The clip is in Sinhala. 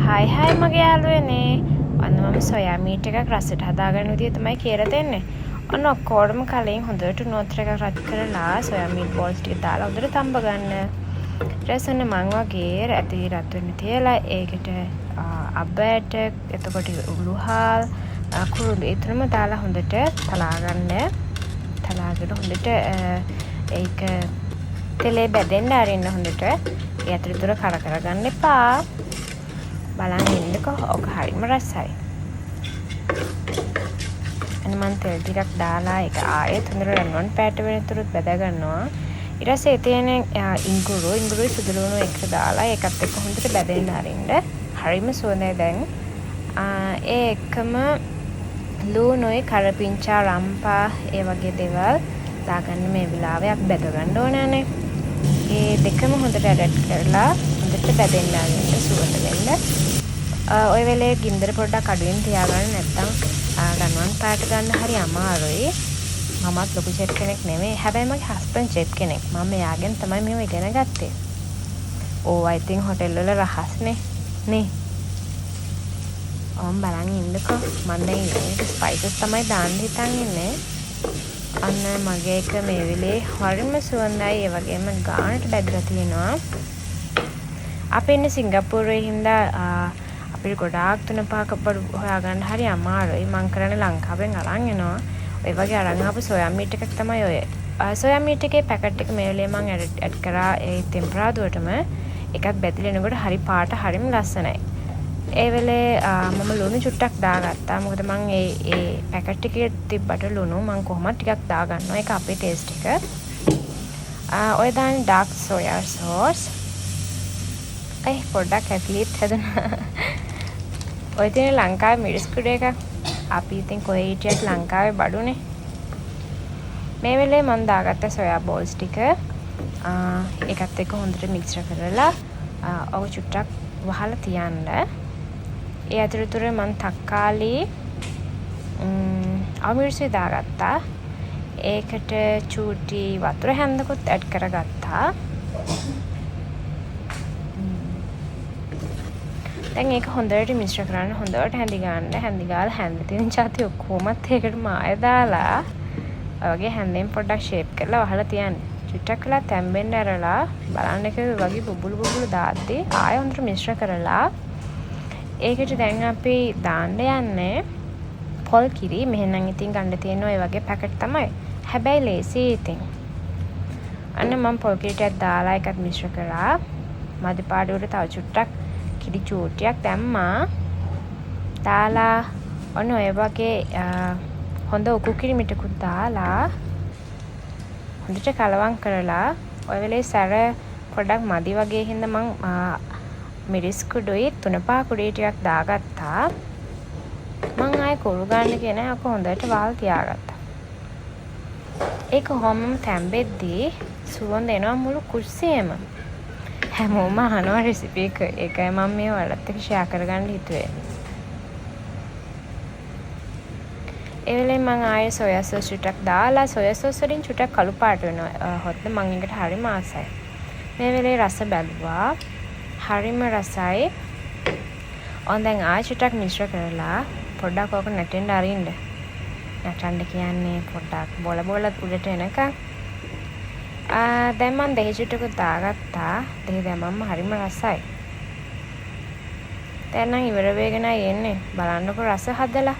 හයි මගේ යාළුවනේ. ඔන්න මම සොයා මීට් එකක් රසට හදාගන්න විදිය තමයි කියලා දෙන්නේ. ඔන්න ඔක්කොටම කලින් හොඳට නෝතර එකක් රත් කරලා සොයා මීට් බෝල්ස් ටික දාලා හොඳට තඹ ගන්න. ඊට පස්සේ ඔන්න මං වගේ ඇටි රත් වෙන්න තියලා ඒකට අබෑට එතකොට උළුහල් කුරුළු ඒ තුනම දාලා හොඳට තලා ගන්න. තලාගෙන හොඳට ඒක තෙලේ බැදෙන්න අරින්න හොඳට. ඒ අතරතුර කර කරගන්න එපා. බලන් ඉන්නකෝ ඔක හරිම රසයි. අන්න මම තෙල් ටිකක් දාලා ඒක ආයෙත් හොඳට රන්වන් පැට වෙනතුරුත් බැද ගන්නවා. ඊට පස්සේ එතන ඉඟුරුයි සුදුලුණු එක දාලා ඒකත් එක්ක හොඳට බැදෙන්න අරින්න. හරිම සුවඳයි දැන්. ඒ එකම ලුණුයි කරපිංචා රම්පා ඒ වගේ දේවල් දාගන්න මේ වෙලාවේ අපි බැද ගන්න ඕනනේ. ඒ දෙකම හොඳට ඇඩ් කරලා හොඳට බැදෙන්න අරින්න සුවඳ වෙන්න. ඔය වෙලේ ගින්දර පොඩ්ඩක් අඩුවෙන් තියාගන්න නැත්නම් රන්වන් පාට ගන්න හරි අමාරුයි. මමත් ලොකු චෙෆ් කෙනෙක් නෙමෙයි. හැබැයි මගේ හස්බන්ඩ් චෙෆ් කෙනෙක්. මම එයාගෙන් තමයි මේව ඉගෙන ගත්තේ. ඕවා ඉතින් හොටෙල් වල රහස්නේ නේ. ඔම් බලන් ඉන්නකෝ. මම දැන් ඊළඟට ස්පයිසස් තමයි දාන්න හිතන් ඉන්නේ. අන්න මගේ එක මේ වෙලේ හරිම සුවඳයි. ඒ වගේම ගානට බැදලා තියෙනවා. අපි ඉන්නේ සිංගප්පූරුවේ හින්දා අපිට ගොඩාක් තුන පහක බඩු හොයාගන්න හරි අමාරුයි. මං කරන්නේ ලංකාවෙන් අරන් එනවා. ඔය වගේ අරන් ආපු සොයා මීට් එකක් තමයි ඔය. සොයා මීට් එකේ පැකට් එක මේ වෙලේ මං ඇඩ් කරා ඒ ටෙම්පරාදුවටම. ඒකත් බැදලා එනකොට හරි පාට හරිම ලස්සනයි. ඒ වෙලේ මම ලුණු චුට්ටක් දාගත්තා. මොකද මං ඒ පැකට් එකේ තිබ්බට ලුණු මං කොහොමද ටිකක් දාගන්නවා. ඒක අපේ ටේස්ට් එක. ඔය දාන්නේ ඩාර්ක් සෝයා සෝස්. පොඩ්ඩක් ඇක්ලිත් හැදුනා. ඔය තියෙන ලංකාවේ මිරිස් කුඩු එකක්. අපි ඉතින් කොහේ හිටියත් ලංකාවේ බඩුනේ. මේ වෙලේ මම දාගත්ත සොයා බෝල්ස් ටික ඒකත් එක්ක හොඳට මික්ස් කරලා ඔක චුට්ටක් වහලා තියන්න. ඒ අතරතුර මම තක්කාලි අමිරිසුයි දාගත්තා. ඒකට චූටි වතුර හැන්දකුත් ඇඩ් කරගත්තා. දැන් ඒක හොඳට මිශ්‍ර කරන්න. හොඳට හැඳි ගන්න. හැඳි ගාලා හැඳි තියෙන චාති ඔක්කොමත් ඒකට මාය දාලා ඔය වගේ හැන්දෙන් පොඩ්ඩක් ෂේප් කරලා වහලා තියන්න. චුට්ටක් කළා තැම්බෙන්න ඇරලා බලන්න එක වගේ බුබුලු දාද්දි ආයෙ හොඳට මිශ්‍ර කරලා ඒකට දැන් අපි දාන්න යන්නේ පොල් කිරි. මෙහෙනම් ඉතින් ගන්න තියෙන ඔය වගේ පැකට් තමයි. හැබැයි ලේසි ඉතින්. අන්න මම පොල් කිරි ටිකක් දාලා එකත් මිශ්‍ර කරා. මදි පාඩුවට තව චුට්ටක් කිරි චූටියක් දැම්මා. දාලා ඔන්න ඔය වගේ හොඳ උකු කිරිමිටකුත් දාලා හොඳට කලවම් කරලා ඔය වෙලේ සැර පොඩ්ඩක් මදි වගේ හින්දා මං මිරිස් කුඩුයි 3-5 කුඩුයි ටිකක් දාගත්තා. මං ආයේ කුරු ගන්න කියන එක හොඳට වහල් තියාගත්තා. ඒක කොහොමම තැම්බෙද්දී සුවඳ එනවා මුළු කුස්සියේම. හැමෝම අහනවා රෙසිපි එක. ඒකයි මම මේ ඔයාලත් එක්ක ෂෙයා කරගන්න හිතුවේ. ඒ වෙලේ මම ආයේ සොයා සෝස් ටිකක් දාලා සොයා සෝස් වලින් චුට්ටක් කළු පාට වෙනවා. හොත් මම ඒකට හරිම ආසයි. මේ වෙලේ රස බැලුවා. හරිම රසයි. ඔන් දැන් ආයෙ චුට්ටක් මිශ්‍ර කරලා පොඩ්ඩක් ඔක නැටෙන්න අරින්න. නැටන්න කියන්නේ පොඩ්ඩක් බොල උඩට එනකන්. දැන් මම දහි චුට්ටකුත් දාගත්තා. දහි දැම්මම හරිම රසයි. දැන් නම් ඉවර වෙගෙන එන්නේ. බලන්නකො රස හදලා.